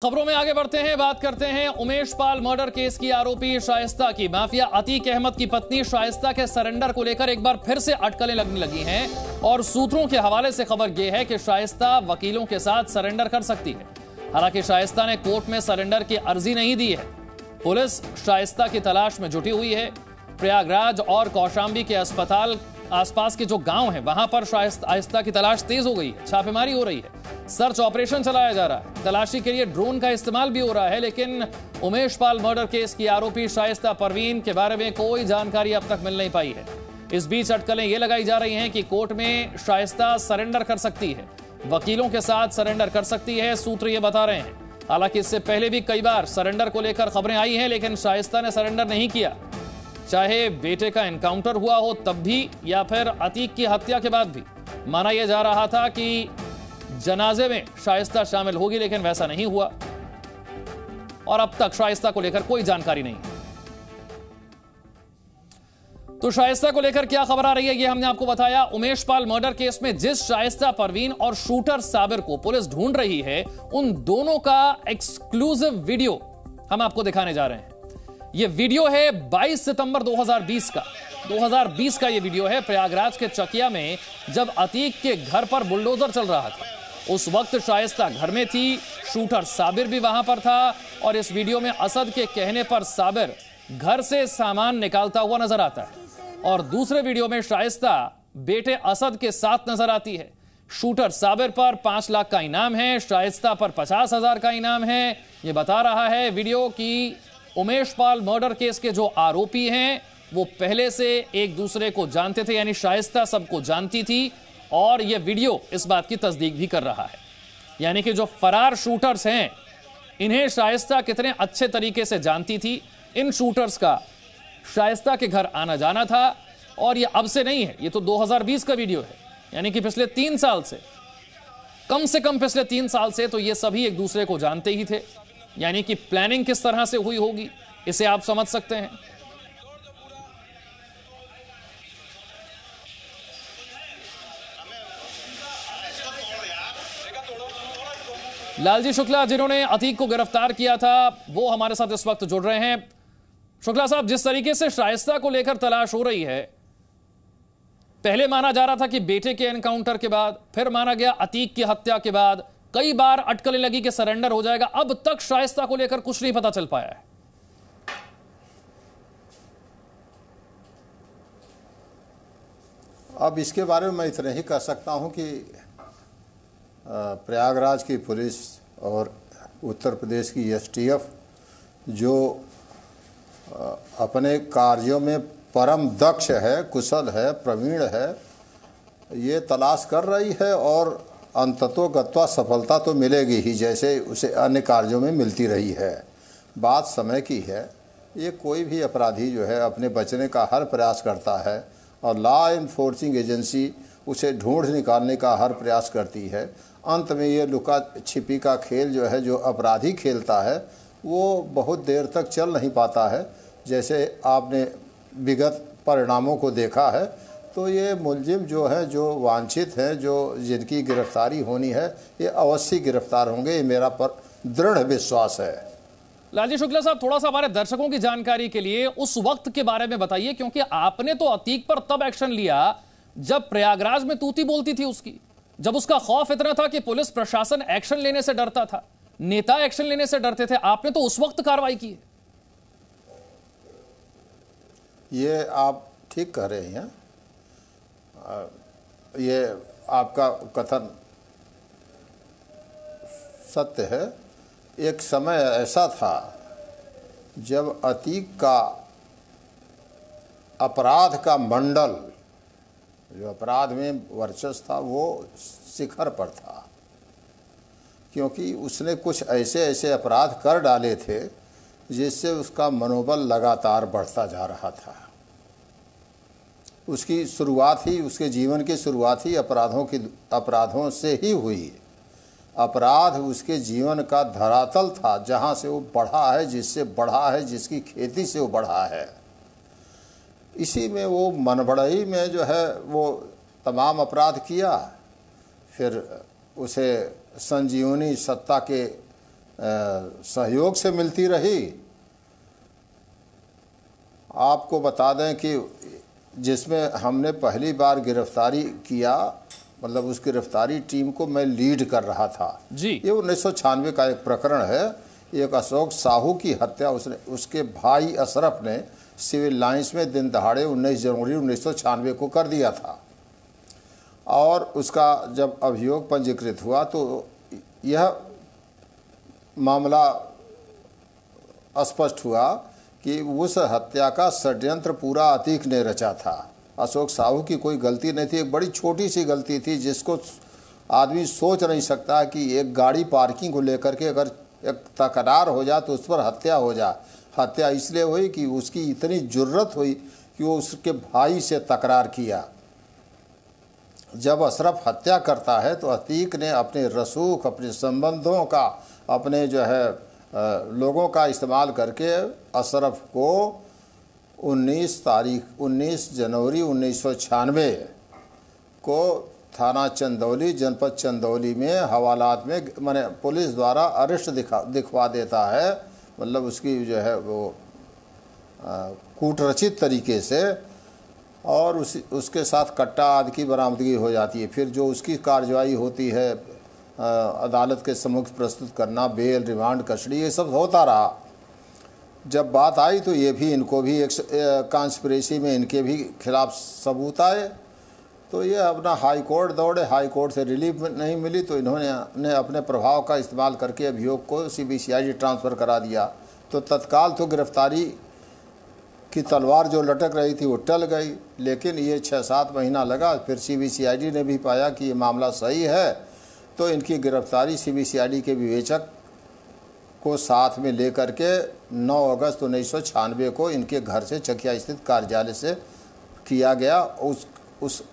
खबरों में आगे बढ़ते हैं, बात करते हैं उमेश पाल मर्डर केस की आरोपी शाइस्ता की। माफिया अतीक अहमद की पत्नी शाइस्ता के सरेंडर को लेकर एक बार फिर से अटकलें लगने लगी हैं और सूत्रों के हवाले से खबर यह है कि शाइस्ता वकीलों के साथ सरेंडर कर सकती है। हालांकि शाइस्ता ने कोर्ट में सरेंडर की अर्जी नहीं दी है। पुलिस शाइस्ता की तलाश में जुटी हुई है। प्रयागराज और कौशाम्बी के अस्पताल आसपास के जो गांव हैं वहां पर शाइस्ता की तलाश तेज हो गई है। छापेमारी हो रही है, सर्च ऑपरेशन चलाया जा रहा है, तलाशी के लिए ड्रोन का इस्तेमाल भी हो रहा है। लेकिन उमेश पाल मर्डर केस की आरोपी शाइस्ता परवीन के बारे में कोई जानकारी अब तक मिल नहीं पाई है। इस बीच अटकलें ये लगाई जा रही हैं कि कोर्ट में शाइस्ता सरेंडर कर सकती है, वकीलों के साथ सरेंडर कर सकती है, सूत्र ये बता रहे हैं। हालांकि इससे पहले भी कई बार सरेंडर को लेकर खबरें आई हैं, लेकिन शाइस्ता ने सरेंडर नहीं किया। चाहे बेटे का एनकाउंटर हुआ हो तब भी या फिर अतीक की हत्या के बाद भी माना यह जा रहा था कि जनाजे में शाइस्ता शामिल होगी, लेकिन वैसा नहीं हुआ और अब तक शाइस्ता को लेकर कोई जानकारी नहीं है। तो शाइस्ता को लेकर क्या खबर आ रही है ये हमने आपको बताया। उमेश पाल मर्डर केस में जिस शाइस्ता परवीन और शूटर साबिर को पुलिस ढूंढ रही है, उन दोनों का एक्सक्लूसिव वीडियो हम आपको दिखाने जा रहे हैं। यह वीडियो है 22 सितंबर 2020 का। 2020 का यह वीडियो है प्रयागराज के चकिया में, जब अतीक के घर पर बुलडोजर चल रहा था। उस वक्त शाइस्ता घर में थी, शूटर साबिर भी वहां पर था और इस वीडियो में असद के कहने पर साबिर घर से सामान निकालता हुआ नजर आता है और दूसरे वीडियो में शाइस्ता बेटे असद के साथ नजर आती है। शूटर साबिर पर 5 लाख का इनाम है, शाइस्ता पर 50,000 का इनाम है। यह बता रहा है वीडियो कि उमेश पाल मर्डर केस के जो आरोपी हैं वो पहले से एक दूसरे को जानते थे, यानी शाइस्ता सबको जानती थी और यह वीडियो इस बात की तस्दीक भी कर रहा है। यानी कि जो फरार शूटर्स हैं इन्हें शाइस्ता कितने अच्छे तरीके से जानती थी। इन शूटर्स का शाइस्ता के घर आना जाना था और यह अब से नहीं है, यह तो 2020 का वीडियो है, यानी कि पिछले 3 साल से, कम से कम पिछले 3 साल से तो ये सभी एक दूसरे को जानते ही थे। यानी कि प्लानिंग किस तरह से हुई होगी इसे आप समझ सकते हैं। लालजी शुक्ला जिन्होंने अतीक को गिरफ्तार किया था वो हमारे साथ इस वक्त जुड़ रहे हैं। शुक्ला साहब, जिस तरीके से शाइस्ता को लेकर तलाश हो रही है, पहले माना जा रहा था कि बेटे के एनकाउंटर के बाद, फिर माना गया अतीक की हत्या के बाद, कई बार अटकलें लगी कि सरेंडर हो जाएगा, अब तक शाइस्ता को लेकर कुछ नहीं पता चल पाया है। अब इसके बारे में मैं इतना ही कह सकता हूं कि प्रयागराज की पुलिस और उत्तर प्रदेश की एसटीएफ जो अपने कार्यों में परम दक्ष है, कुशल है, प्रवीण है, ये तलाश कर रही है और अंततोगत्वा सफलता तो मिलेगी ही, जैसे उसे अन्य कार्यों में मिलती रही है। बात समय की है। ये कोई भी अपराधी जो है अपने बचने का हर प्रयास करता है और लॉ इन्फोर्सिंग एजेंसी उसे ढूंढ निकालने का हर प्रयास करती है। अंत में ये लुका छिपी का खेल जो है, जो अपराधी खेलता है, वो बहुत देर तक चल नहीं पाता है। जैसे आपने विगत परिणामों को देखा है, तो ये मुलजिम जो है, जो वांछित है, जो जिनकी गिरफ्तारी होनी है, ये अवश्य गिरफ्तार होंगे, ये मेरा पर दृढ़ विश्वास है। लालजी शुक्ला साहब, थोड़ा सा हमारे दर्शकों की जानकारी के लिए उस वक्त के बारे में बताइए, क्योंकि आपने तो अतीक पर तब एक्शन लिया जब प्रयागराज में तूती बोलती थी उसकी, जब उसका खौफ इतना था कि पुलिस प्रशासन एक्शन लेने से डरता था, नेता एक्शन लेने से डरते थे। आपने तो उस वक्त कार्रवाई की है। ये आप ठीक कह रहे हैं। ये आपका कथन सत्य है। एक समय ऐसा था जब अतीक का अपराध का मंडल, जो अपराध में वर्चस्व था, वो शिखर पर था, क्योंकि उसने कुछ ऐसे ऐसे अपराध कर डाले थे जिससे उसका मनोबल लगातार बढ़ता जा रहा था। उसकी शुरुआत ही, उसके जीवन की शुरुआत ही अपराधों से ही हुई। अपराध उसके जीवन का धरातल था, जहाँ से वो बढ़ा है, जिससे बढ़ा है, जिसकी खेती से वो बढ़ा है। इसी में वो मनबड़ई में जो है वो तमाम अपराध किया। फिर उसे संजीवनी सत्ता के सहयोग से मिलती रही। आपको बता दें कि जिसमें हमने पहली बार गिरफ्तारी किया, मतलब उस गिरफ्तारी टीम को मैं लीड कर रहा था जी। ये 1996 का एक प्रकरण है। एक अशोक साहू की हत्या उसके भाई अशरफ ने सिविल लाइंस में दिन दहाड़े 19 जनवरी 1996 को कर दिया था। और उसका जब अभियोग पंजीकृत हुआ तो यह मामला स्पष्ट हुआ कि उस हत्या का षड्यंत्र पूरा अतीक ने रचा था। अशोक साहू की कोई गलती नहीं थी, एक बड़ी छोटी सी गलती थी जिसको आदमी सोच नहीं सकता कि एक गाड़ी पार्किंग को लेकर के अगर एक तकरार हो जाए तो उस पर हत्या हो जाए। हत्या इसलिए हुई कि उसकी इतनी जुर्रत हुई कि वो उसके भाई से तकरार किया। जब अशरफ हत्या करता है तो अतीक ने अपने रसूख, अपने संबंधों का, अपने जो है लोगों का इस्तेमाल करके अशरफ को 19 जनवरी 1996 को थाना चंदौली, जनपद चंदौली में हवालात में माने पुलिस द्वारा अरेस्ट दिखवा देता है। मतलब उसकी जो है वो कूटरचित तरीके से, और उसके साथ कट्टा आदि की बरामदगी हो जाती है। फिर जो उसकी कार्रवाई होती है अदालत के सम्मुख प्रस्तुत करना, बेल, रिमांड, कस्टडी, ये सब होता रहा। जब बात आई तो ये भी, इनको भी एक कॉन्स्पिरेसी में इनके भी खिलाफ सबूत आए। तो ये अपना हाई कोर्ट दौड़े, हाई कोर्ट से रिलीफ नहीं मिली तो इन्होंने अपने प्रभाव का इस्तेमाल करके अभियोग को CBCID ट्रांसफ़र करा दिया। तो तत्काल तो गिरफ्तारी की तलवार जो लटक रही थी वो टल गई, लेकिन ये 6-7 महीना लगा। फिर CBCID ने भी पाया कि ये मामला सही है, तो इनकी गिरफ्तारी CBCID के विवेचक को साथ में लेकर के 9 अगस्त 1996 को इनके घर से चकिया स्थित कार्यालय से किया गया।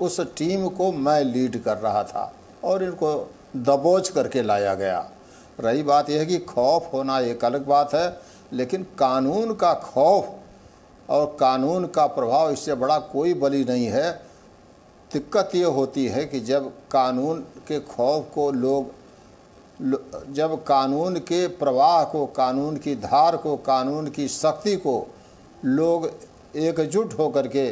उस टीम को मैं लीड कर रहा था और इनको दबोच करके लाया गया। रही बात यह है कि खौफ होना एक अलग बात है, लेकिन कानून का खौफ और कानून का प्रभाव, इससे बड़ा कोई बली नहीं है। दिक्कत ये होती है कि जब कानून के खौफ को जब कानून के प्रवाह को, कानून की धार को, कानून की शक्ति को लोग एकजुट होकर के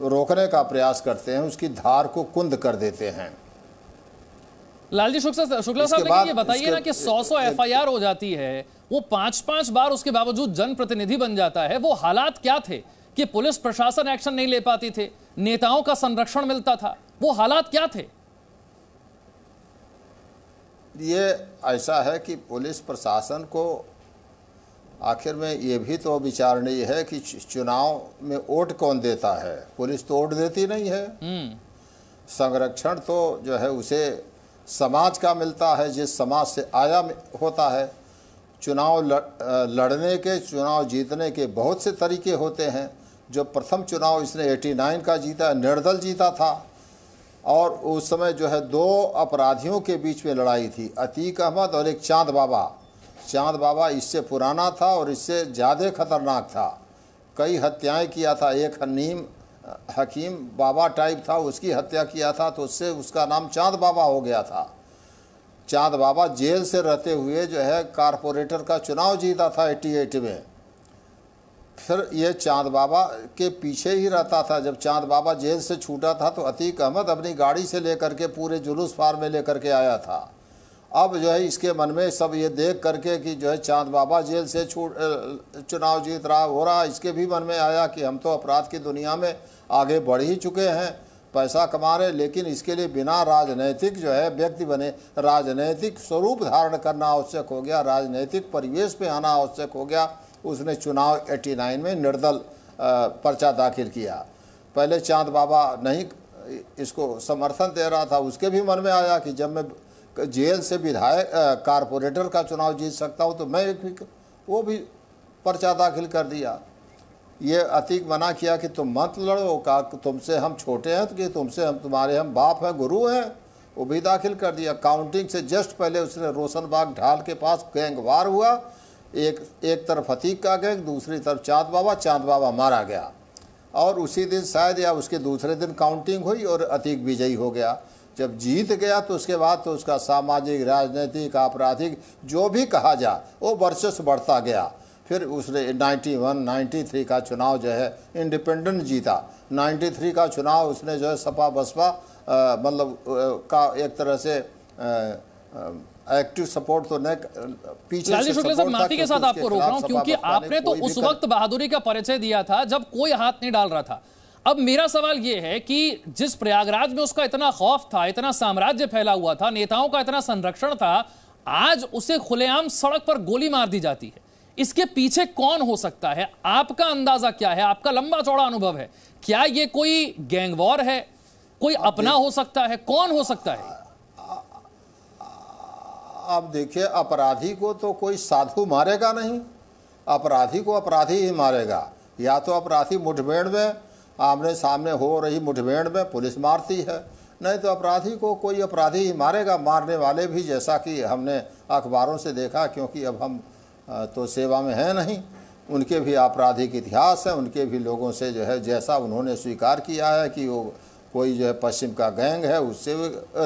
रोकने का प्रयास करते हैं, उसकी धार को कुंद कर देते हैं। लालजी शुक्ला साहब, लेकिन ये बताइए ना कि 100 FIR हो जाती है, वो 5-5 बार उसके बावजूद जनप्रतिनिधि बन जाता है। वो हालात क्या थे कि पुलिस प्रशासन एक्शन नहीं ले पाती थे, नेताओं का संरक्षण मिलता था, वो हालात क्या थे? ये ऐसा है कि पुलिस प्रशासन को आखिर में ये भी तो विचारणीय है कि चुनाव में वोट कौन देता है। पुलिस तो वोट देती नहीं है। संरक्षण तो जो है उसे समाज का मिलता है, जिस समाज से आया होता है। चुनाव लड़ने के, चुनाव जीतने के बहुत से तरीके होते हैं। जो प्रथम चुनाव इसने 89 का जीता, निर्दल जीता था, और उस समय जो है 2 अपराधियों के बीच में लड़ाई थी, अतीक अहमद और एक चांद बाबा। चांद बाबा इससे पुराना था और इससे ज़्यादा खतरनाक था, कई हत्याएं किया था। एक हकीम बाबा टाइप था, उसकी हत्या किया था, तो उससे उसका नाम चांद बाबा हो गया था। चांद बाबा जेल से रहते हुए जो है कारपोरेटर का चुनाव जीता था 88 में। फिर ये चांद बाबा के पीछे ही रहता था। जब चांद बाबा जेल से छूटा था तो अतीक अहमद अपनी गाड़ी से लेकर के पूरे जुलूस फार में लेकर के आया था। अब जो है इसके मन में सब ये देख करके कि जो है चांद बाबा जेल से चुनाव जीत रहा हो रहा, इसके भी मन में आया कि हम तो अपराध की दुनिया में आगे बढ़ ही चुके हैं, पैसा कमा रहे, लेकिन इसके लिए बिना राजनैतिक जो है व्यक्ति बने, राजनैतिक स्वरूप धारण करना आवश्यक हो गया, राजनैतिक परिवेश में आना आवश्यक हो गया। उसने चुनाव 89 में निर्दल पर्चा दाखिल किया। पहले चांद बाबा नहीं इसको समर्थन दे रहा था, उसके भी मन में आया कि जब मैं जेल से विधायक कारपोरेटर का चुनाव जीत सकता हूं तो मैं वो भी पर्चा दाखिल कर दिया। ये अतीक मना किया कि तुम मत लड़ो, का तुमसे हम छोटे हैं, तो कि तुमसे हम बाप हैं, गुरु हैं, वो भी दाखिल कर दिया। काउंटिंग से जस्ट पहले उसने रोशनबाग ढाल के पास गैंगवार हुआ, एक तरफ अतीक का गैंग, दूसरी तरफ चांद बाबा मारा गया। और उसी दिन शायद या उसके दूसरे दिन काउंटिंग हुई और अतीक विजयी हो गया। जब जीत गया तो उसके बाद तो उसका सामाजिक, राजनीतिक, आपराधिक जो भी कहा जाए वो वर्चस्व बढ़ता गया। फिर उसने 93 का चुनाव जो है इंडिपेंडेंट जीता। 93 का चुनाव उसने जो है सपा बसपा मतलब का एक तरह से एक्टिव सपोर्ट तो नहीं, पीछे लालजी शुक्ला साहब, माफी के साथ आपको रोक रहा हूं क्योंकि आपने तो उस वक्त बहादुरी का परिचय दिया था जब कोई हाथ नहीं डाल रहा था। अब मेरा सवाल यह है कि जिस प्रयागराज में उसका इतना खौफ था, इतना साम्राज्य फैला हुआ था, नेताओं का इतना संरक्षण था, आज उसे खुलेआम सड़क पर गोली मार दी जाती है। इसके पीछे कौन हो सकता है? आपका अंदाजा क्या है? आपका लंबा चौड़ा अनुभव है, क्या यह कोई गैंग वॉर है, कोई अपना हो सकता है, कौन हो सकता है? आप देखिए, अपराधी को तो कोई साधु मारेगा नहीं, अपराधी को अपराधी ही मारेगा। या तो अपराधी मुठभेड़ में, आमने सामने हो रही मुठभेड़ में पुलिस मारती है, नहीं तो अपराधी को कोई अपराधी ही मारेगा। मारने वाले भी, जैसा कि हमने अखबारों से देखा, क्योंकि अब हम तो सेवा में हैं नहीं, उनके भी आपराधिक इतिहास है, उनके भी लोगों से जो है जैसा उन्होंने स्वीकार किया है कि वो कोई जो है पश्चिम का गैंग है उससे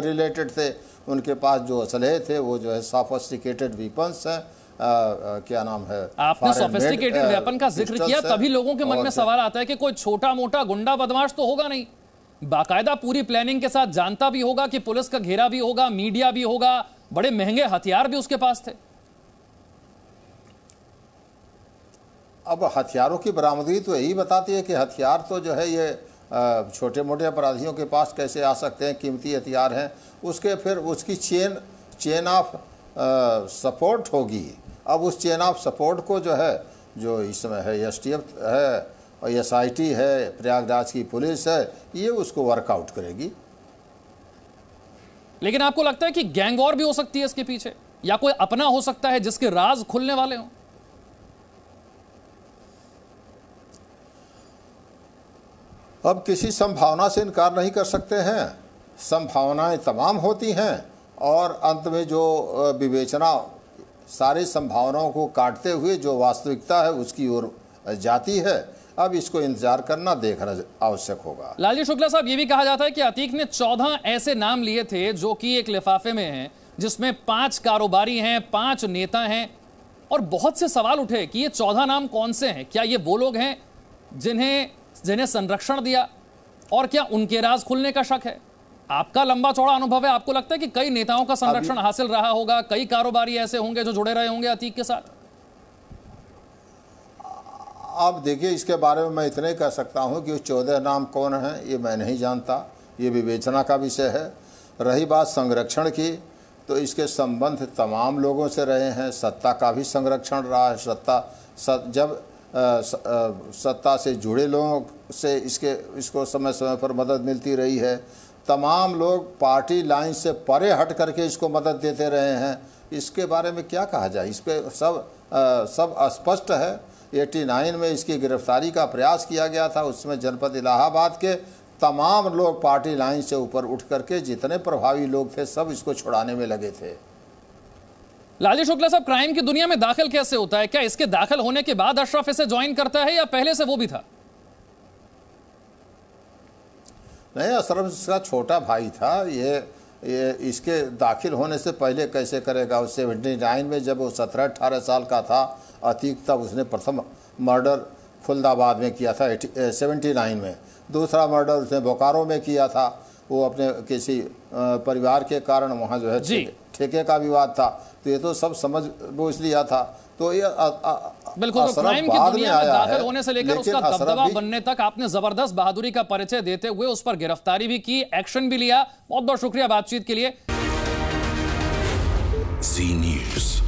रिलेटेड थे, उनके पास जो असलहे थे वो जो है सोफिस्टिकेटेड वेपन्स हैं। क्या नाम है, आपने सोफिस्टिकेटेड वेपन का जिक्र किया, तभी लोगों के मन में सवाल आता है कि कोई छोटा मोटा गुंडा बदमाश तो होगा नहीं, बाकायदा पूरी प्लानिंग के साथ जानता भी होगा कि पुलिस का घेरा भी होगा, मीडिया भी होगा, बड़े महंगे हथियार भी उसके पास थे। अब हथियारों की बरामदगी तो यही बताती है कि हथियार तो जो है ये छोटे मोटे अपराधियों के पास कैसे आ सकते हैं, कीमती हथियार हैं, उसके फिर उसकी चेन ऑफ सपोर्ट होगी। अब उस चेन ऑफ सपोर्ट को जो है, जो इस समय है STF है और SIT है, प्रयागराज की पुलिस है, ये उसको वर्कआउट करेगी। लेकिन आपको लगता है कि गैंग वॉर भी हो सकती है इसके पीछे, या कोई अपना हो सकता है जिसके राज खुलने वाले हों? अब किसी संभावना से इनकार नहीं कर सकते हैं, संभावनाएं तमाम होती हैं और अंत में जो विवेचना सारी संभावनाओं को काटते हुए जो वास्तविकता है उसकी ओर जाती है। अब इसको इंतजार करना, देखना आवश्यक होगा। लालजी शुक्ला साहब, ये भी कहा जाता है कि अतीक ने 14 ऐसे नाम लिए थे जो कि एक लिफाफे में हैं, जिसमें 5 कारोबारी हैं, 5 नेता हैं, और बहुत से सवाल उठे कि ये 14 नाम कौन से हैं? क्या ये वो लोग हैं जिन्हें संरक्षण दिया, और क्या उनके राज खुलने का शक है? आपका लंबा चौड़ा अनुभव है, आपको लगता है कि कई नेताओं का संरक्षण हासिल रहा होगा, कई कारोबारी ऐसे होंगे जो जुड़े रहे होंगे अतीक के साथ? आप देखिए, इसके बारे में मैं इतने कह सकता हूं कि 14 नाम कौन हैं ये मैं नहीं जानता, ये विवेचना का विषय है। रही बात संरक्षण की, तो इसके संबंध तमाम लोगों से रहे हैं। सत्ता का भी संरक्षण रहा है, जब सत्ता से जुड़े लोगों से इसको समय समय पर मदद मिलती रही है। तमाम लोग पार्टी लाइन से परे हट करके इसको मदद देते रहे हैं। इसके बारे में क्या कहा जाए, इस पर सब स्पष्ट है। 89 में इसकी गिरफ्तारी का प्रयास किया गया था, उसमें जनपद इलाहाबाद के तमाम लोग पार्टी लाइन से ऊपर उठ करके, जितने प्रभावी लोग थे सब इसको छुड़ाने में लगे थे। लालजी शुक्ला साहब, क्राइम की दुनिया में दाखिल कैसे होता है? क्या इसके दाखिल होने के बाद अशरफ इसे ज्वाइन करता है या पहले से वो भी था? नहीं, अशरफ इसका छोटा भाई था। ये इसके दाखिल होने से पहले कैसे करेगा? उस 79 में जब वो 17-18 साल का था अतीक, तब उसने प्रथम मर्डर खुलदाबाद में किया था 79 में। दूसरा मर्डर उसने बोकारो में किया था, वो अपने किसी परिवार के कारण वहाँ जो है ठेके का विवाद था, तो ये तो सब समझ बूझ लिया था। तो ये बिल्कुल, तो क्राइम की दुनिया में दाखिल होने से लेकर उसका दबदबा बनने तक आपने जबरदस्त बहादुरी का परिचय देते हुए उस पर गिरफ्तारी भी की, एक्शन भी लिया। बहुत बहुत शुक्रिया बातचीत के लिए। जी न्यूज़।